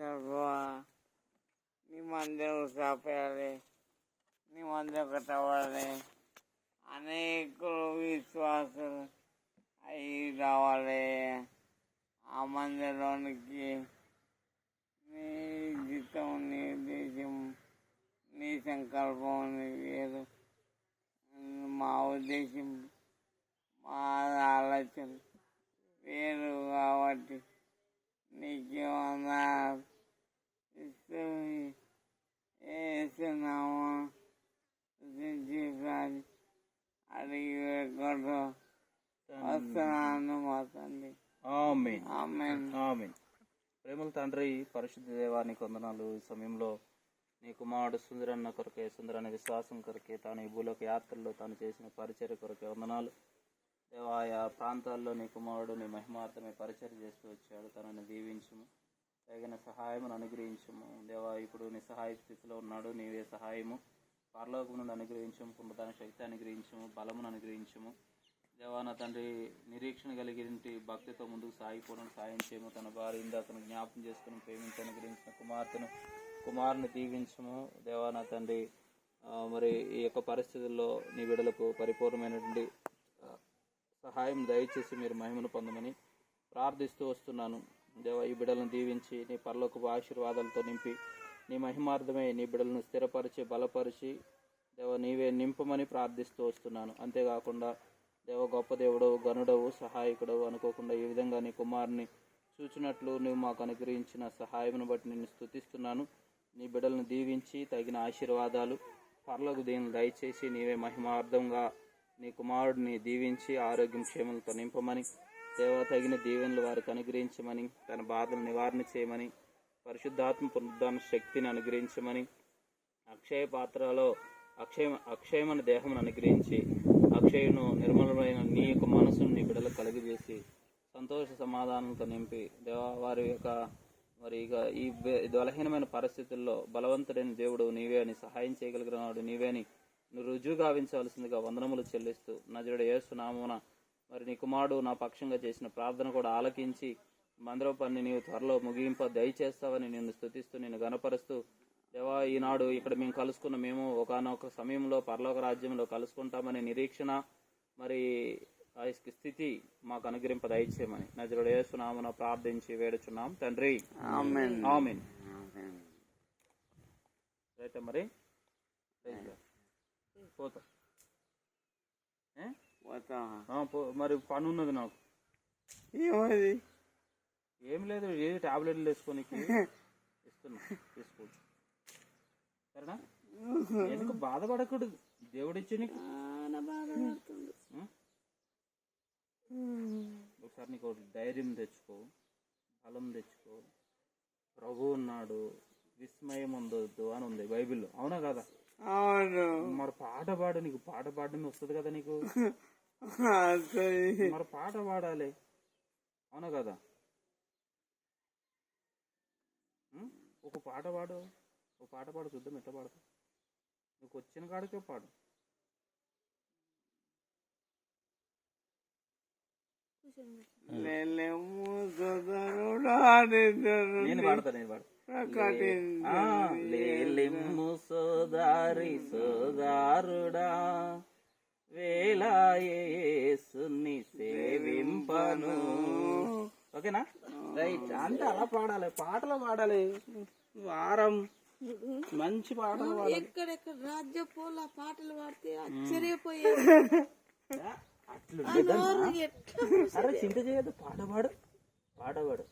ప్రభువా నీ మందిరం కాపాడాలి, నీ మందిరం కట్టబడాలి. అనేకులు విశ్వాసులు అయి రావాలి ఆ మందిరంలోనికి. నీ జీతం, నీ దేశం, నీ సంకల్పం వేరు. మా ఉద్దేశం, మా ఆలోచన వేరు కాబట్టి నీకేమన్నా వేస్తున్నామా అడిగి వస్తున్నాను మా తండ్రి. ఆమేన్ ఆమేన్ ఆమేన్. ప్రేమల తండ్రి, పరిశుద్ధ దేవానికి వందనాలు. ఈ సమయంలో నీ కుమారుడు సుందరన్న కొరకే, సుందరన్న విశ్వాసం కొరకే, తాను ఈ భూలోక యాత్రలో తాను చేసిన పరిచర్య కొరకే వందనాలు. దేవాయా ప్రాంతాల్లో నీ కుమారుడు నీ మహిమార్థమే పరిచర్య చేస్తూ వచ్చాడు. తనని దీవించము, తగిన సహాయమును అనుగ్రహించము. దేవా, ఇప్పుడు నీ సహాయ స్థితిలో ఉన్నాడు. నీవే సహాయము పరలోకం నుండి అనుగ్రహించము, పునరుద్ధరణ శక్తి అనుగ్రహించము, బలమును అనుగ్రహించము. దేవా నా తండ్రి, నిరీక్షణ కలిగినటి భక్తితో ముందుకు సాగిపోవడం సాయం చేయము. తన భార్య ఇందాకను జ్ఞాపకం చేసుకుని ప్రేమించి అనుగ్రహించిన కుమారుని దీవించము. దేవా నా తండ్రి, మరి ఈ యొక్క పరిస్థితుల్లో నీ బిడ్డలకు పరిపూర్ణమైనటువంటి సహాయం దయచేసి మీరు మహిమను పొందమని ప్రార్థిస్తూ వస్తున్నాను. దేవా, ఈ బిడ్డలను దీవించి నీ పరలోకపు ఆశీర్వాదాలతో నింపి నీ మహిమార్థమే నీ బిడ్డలను స్థిరపరిచి బలపరిచి దేవ నీవే నింపమని ప్రార్థిస్తూ వస్తున్నాను. అంతేకాకుండా దేవ, గొప్ప దేవుడవు, గనుడవు, సహాయకుడవు అనుకోకుండా ఈ విధంగా నీ కుమారుని చూచినట్లు నువ్వు మాకు అనుగ్రహించిన సహాయమును బట్టి నిన్ను స్తుతిస్తున్నాను. నీ బిడ్డలను దీవించి తగిన ఆశీర్వాదాలు పరలోక దీనులు దయచేసి నీవే మహిమార్థంగా నీ కుమారుడిని దీవించి ఆరోగ్యం క్షేమలతో నింపమని, దేవ తగిన దీవెనలు వారికి అనుగ్రహించమని, తన బాధలు నివారణ చేయమని, పరిశుద్ధాత్మ పునరుద్ధరణ శక్తిని అనుగ్రహించమని, అక్షయ పాత్రలో అక్షయమైన దేహమును అనుగ్రహించి అక్షయును నిర్మలమైన నీ యొక్క మనసును నీ బిడ్డలకు కలిగజేసి సంతోష సమాధానంతో నింపి దేవ వారి యొక్క మరి ఇక ఈ బలహీనమైన పరిస్థితుల్లో బలవంతుడైన దేవుడు నీవే అని, సహాయం చేయగలిగినవాడు నీవే అని నువ్వు రుజువు గావించవలసిందిగా వందనములు చెల్లిస్తూ నజరుడు యేసు నామమున మరి నీ కుమారుడు నా పక్షంగా చేసిన ప్రార్థన కూడా ఆలకించి మందిరం పని నీవు త్వరలో ముగింప దయచేస్తావని నిన్ను స్తుతిస్తూ నిన్ను గణపరుస్తూ దేవా, ఈనాడు ఇక్కడ మేము కలుసుకున్న మేము ఒకనొక సమయంలో పరలోక రాజ్యంలో కలుసుకుంటామనే నిరీక్షణ మరి ఆ స్థితి మాకు అనుగ్రహింప దయచేయమని నజరుడు యేసు నామమున ప్రార్థించి వేడుచున్నాం తండ్రి. ఆమేన్ ఆమేన్. రైట్ మరి పోతా మరి పని ఉన్నది నాకు. ఏమది? ఏం లేదు, ఏది టాబ్లెట్లు వేసుకోనికి ఇస్తున్నా, తీసుకో. సరేనా? ఎందుకు బాధపడకూడదు, దేవుడిచ్చి నీకు. ఒకసారి నీకు ధైర్యం తెచ్చుకో, బలం తెచ్చుకో. ప్రభు ఉన్నాడు, విస్మయం ఉండొద్దు అని ఉంది బైబిల్లో, అవునా కదా? అవును. మరి పాట పాడు, నీకు పాట పాడడం వస్తుంది కదా నీకు. మరి పాట పాడాలి, అవునా కదా? ఒక పాట పాడు, ఒక పాట పాడు, చూద్దాం ఎట్లా పాడతావు. నీకు వచ్చిన కాడికే పాడు. నేను పాడతా, నేను పాడు. లేలిమ్ము సోదారి సోదారుడా, వేలాయేసుని సేవింపను. ఓకేనా? రైట్. అంటే అలా పాడాలి, పాటలు పాడాలి. వారం మంచి పాటలు పాడాలి. ఎక్కడెక్కడ రాజ్య పోల పాటలు పాడితే ఆశ్చర్యపోయే. అరే చింత చేయదు, పాట పాడు, పాట పాడు.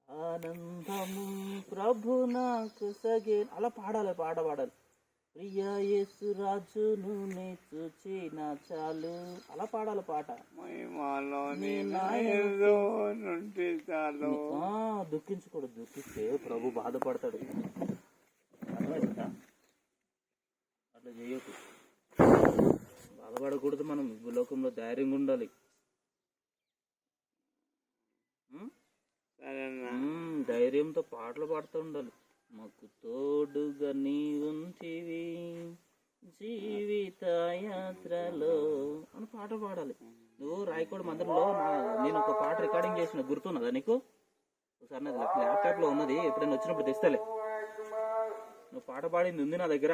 ఆనందము ప్రభు నాకు సగే, అలా పాడాలి, పాట పాడాలి. ప్రియా యేసు రాజును నే చూచిన చాలు, అలా పాడాలి పాట. దుఃఖించకూడదు, దుఃఖిస్తే ప్రభు బాధపడతాడు. అట్లా చేయకు, బాధపడకూడదు. మనం లోకంలో ధైర్యంగా ఉండాలి. ధైర్యంతో పాటలు పాడుతూ ఉండాలి. మాకు తోడుగా నీ ఉంటివి జీవిత యాత్రలో అని పాట పాడాలి. నువ్వు రాయకోడ మందిరంలో నేను ఒక పాట రికార్డింగ్ చేసిన, గుర్తున్నదా నీకు? ఒకసారి నాది ల్యాప్టాప్లో ఉన్నది, ఎప్పుడైనా వచ్చినప్పుడు తెస్తాలే. నువ్వు పాట పాడింది ఉంది నా దగ్గర,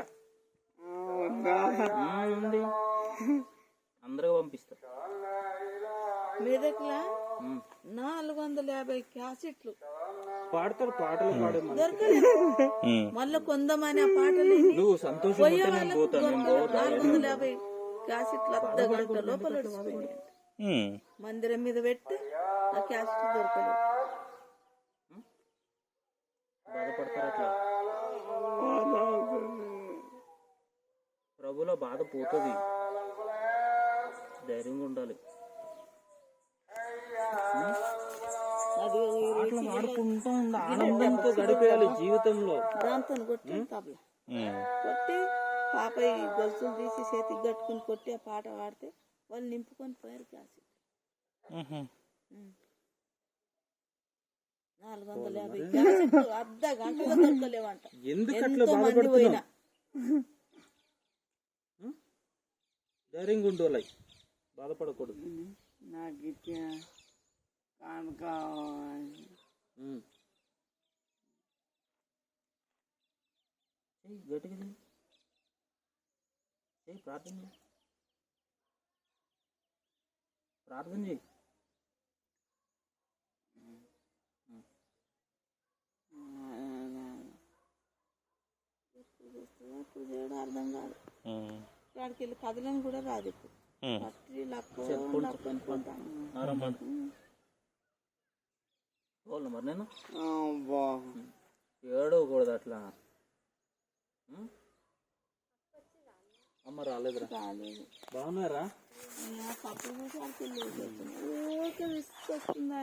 ఉంది, అందరూ పంపిస్తా. మెదక్లా 450 క్యాసెట్లు పాడతారు, పాటలు పాడే దొరకలేదు. మళ్ళీ కొందమని ఆ పాటలు నువ్వు సంతోషం ఉంటే నేను పోతాను. నేను పోతా 450 క్యాసెట్లు అర్ధ గంట లోపల వచ్చిపోయింది. మందిరం మీద పెట్టి ఆ క్యాసెట్లు దొరకలేదు. బాధపడతారు అట్లా. ప్రభులో బాధ పోతుంది, ధైర్యంగా ఉండాలి. అది పాటలు పాడుకుంటా ఆనందంతో గడిపేయాలి జీవితంలో. దాంతో కొట్టి తబలా కొట్టి పాప ఈ గొలుసులు తీసి చేతికి కట్టుకుని కొట్టి ఆ పాట పాడితే వాళ్ళు నింపుకొని పోయారు క్యాసెట్. 450 క్యాసెట్లు అర్ధ గంటలో దొరకలేవంట. ఎందుకట్లా ఎంతో మంది పోయినా ధైర్యంగా ఉండాలి, బాధపడకూడదు. నాకు ఇచ్చిన కానుక గట్టిగా ప్రార్థన చేయి, ప్రార్థన చేయి. ఇప్పుడు చేయడం అర్థం కాదు. వాడికి వెళ్ళి కదలని కూడా రాదు. ఇప్పుడు పట్టి లక్కునుకుంటాను. మరి నేను అబ్బా ఏడవకూడదు అట్లా. అమ్మ రాలేదురా? రాలేదు. బాగున్నారా? పప్పు చూసి ఊరికే విసుకొస్తుంది.